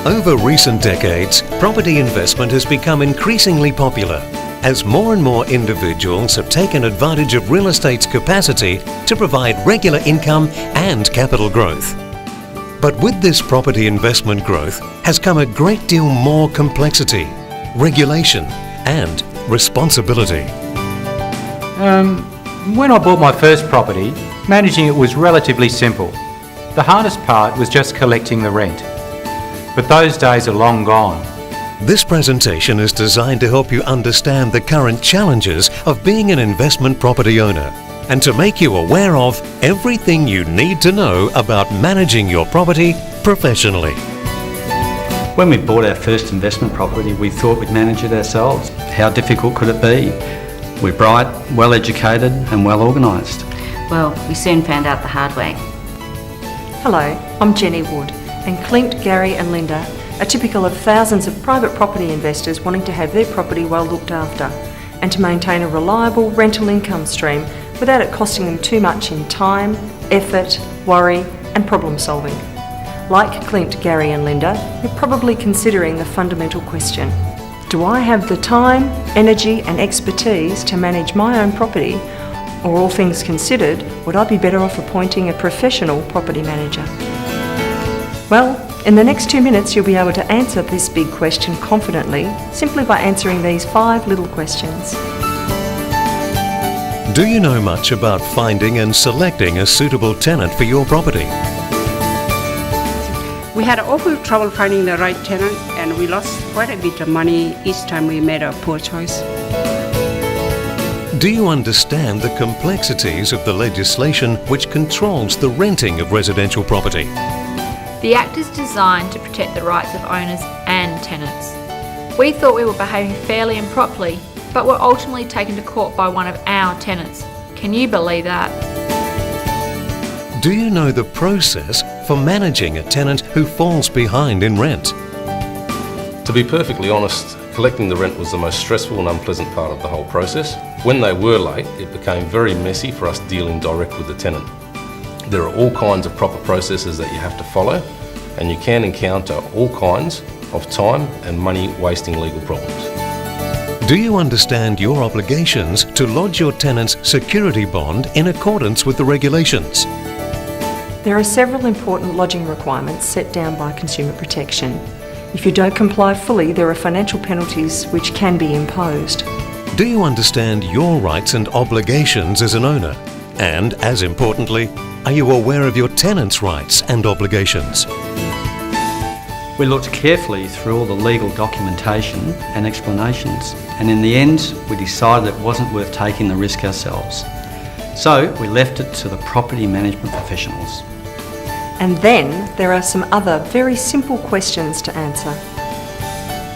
Over recent decades, property investment has become increasingly popular as more and more individuals have taken advantage of real estate's capacity to provide regular income and capital growth. But with this property investment growth has come a great deal more complexity, regulation and responsibility. When I bought my first property, managing it was relatively simple. The hardest part was just collecting the rent. But those days are long gone. This presentation is designed to help you understand the current challenges of being an investment property owner and to make you aware of everything you need to know about managing your property professionally. When we bought our first investment property, we thought we'd manage it ourselves. How difficult could it be? We're bright, well educated and well organised. Well, we soon found out the hard way. Hello, I'm Jenny Wood, and Clint, Gary and Linda are typical of thousands of private property investors wanting to have their property well looked after and to maintain a reliable rental income stream without it costing them too much in time, effort, worry and problem solving. Like Clint, Gary and Linda, you're probably considering the fundamental question: do I have the time, energy and expertise to manage my own property, or all things considered, would I be better off appointing a professional property manager? Well, in the next 2 minutes you'll be able to answer this big question confidently simply by answering these 5 little questions. Do you know much about finding and selecting a suitable tenant for your property? We had awful trouble finding the right tenant and we lost quite a bit of money each time we made a poor choice. Do you understand the complexities of the legislation which controls the renting of residential property? The Act is designed to protect the rights of owners and tenants. We thought we were behaving fairly and properly, but were ultimately taken to court by one of our tenants. Can you believe that? Do you know the process for managing a tenant who falls behind in rent? To be perfectly honest, collecting the rent was the most stressful and unpleasant part of the whole process. When they were late, it became very messy for us dealing direct with the tenant. There are all kinds of proper processes that you have to follow, and you can encounter all kinds of time and money wasting legal problems. Do you understand your obligations to lodge your tenant's security bond in accordance with the regulations? There are several important lodging requirements set down by Consumer Protection. If you don't comply fully, there are financial penalties which can be imposed. Do you understand your rights and obligations as an owner? And, as importantly, are you aware of your tenant's rights and obligations? We looked carefully through all the legal documentation and explanations, and in the end we decided it wasn't worth taking the risk ourselves. So we left it to the property management professionals. And then there are some other very simple questions to answer.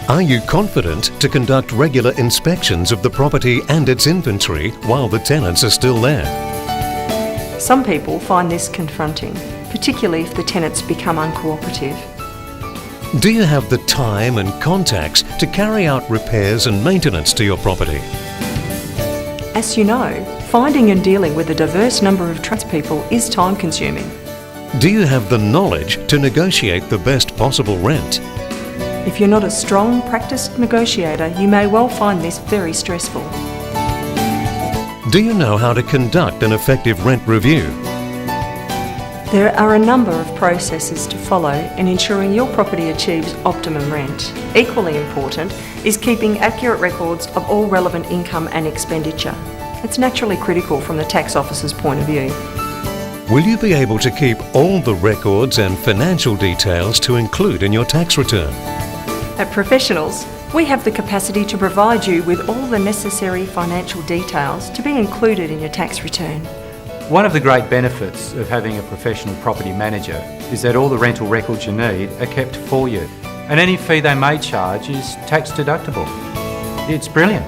Are you confident to conduct regular inspections of the property and its inventory while the tenants are still there? Some people find this confronting, particularly if the tenants become uncooperative. Do you have the time and contacts to carry out repairs and maintenance to your property? As you know, finding and dealing with a diverse number of tradespeople is time-consuming. Do you have the knowledge to negotiate the best possible rent? If you're not a strong, practiced negotiator, you may well find this very stressful. Do you know how to conduct an effective rent review? There are a number of processes to follow in ensuring your property achieves optimum rent. Equally important is keeping accurate records of all relevant income and expenditure. It's naturally critical from the tax officer's point of view. Will you be able to keep all the records and financial details to include in your tax return? At Professionals, we have the capacity to provide you with all the necessary financial details to be included in your tax return. One of the great benefits of having a professional property manager is that all the rental records you need are kept for you, and any fee they may charge is tax deductible. It's brilliant.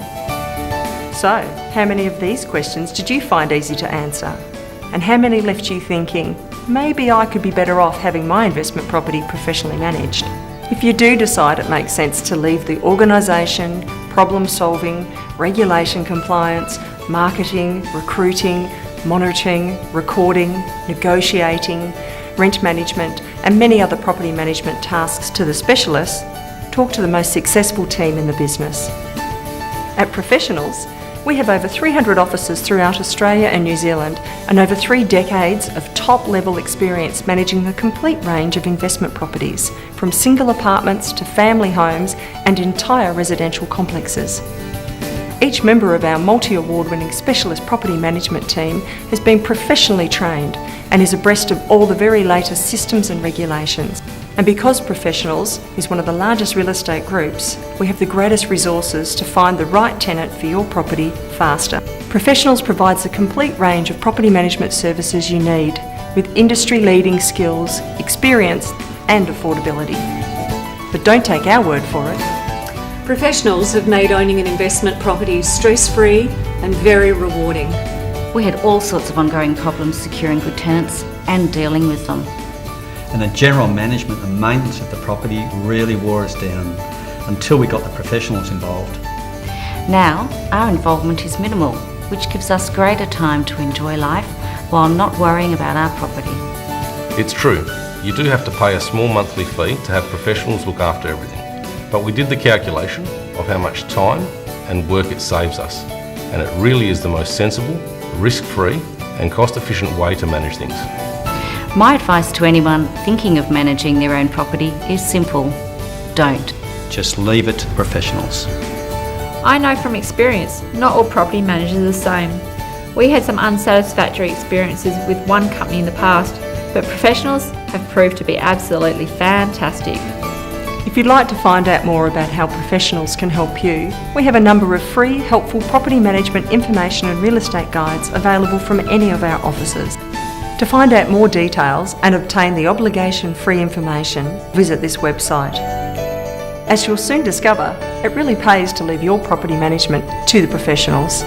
So, how many of these questions did you find easy to answer? And how many left you thinking, maybe I could be better off having my investment property professionally managed? If you do decide it makes sense to leave the organisation, problem solving, regulation compliance, marketing, recruiting, monitoring, recording, negotiating, rent management and many other property management tasks to the specialists, talk to the most successful team in the business. At Professionals, we have over 300 offices throughout Australia and New Zealand and over 3 decades of top-level experience managing the complete range of investment properties, from single apartments to family homes and entire residential complexes. Each member of our multi-award-winning specialist property management team has been professionally trained and is abreast of all the very latest systems and regulations. And because Professionals is one of the largest real estate groups, we have the greatest resources to find the right tenant for your property faster. Professionals provides a complete range of property management services you need, with industry-leading skills, experience and affordability. But don't take our word for it. Professionals have made owning an investment property stress-free and very rewarding. We had all sorts of ongoing problems securing good tenants and dealing with them. And the general management and maintenance of the property really wore us down until we got the professionals involved. Now, our involvement is minimal, which gives us greater time to enjoy life while not worrying about our property. It's true, you do have to pay a small monthly fee to have professionals look after everything. But we did the calculation of how much time and work it saves us, and it really is the most sensible, risk-free and cost-efficient way to manage things. My advice to anyone thinking of managing their own property is simple: don't. Just leave it to professionals. I know from experience, not all property managers are the same. We had some unsatisfactory experiences with one company in the past, but Professionals have proved to be absolutely fantastic. If you'd like to find out more about how Professionals can help you, we have a number of free, helpful property management information and real estate guides available from any of our offices. To find out more details and obtain the obligation-free information, visit this website. As you'll soon discover, it really pays to leave your property management to the professionals.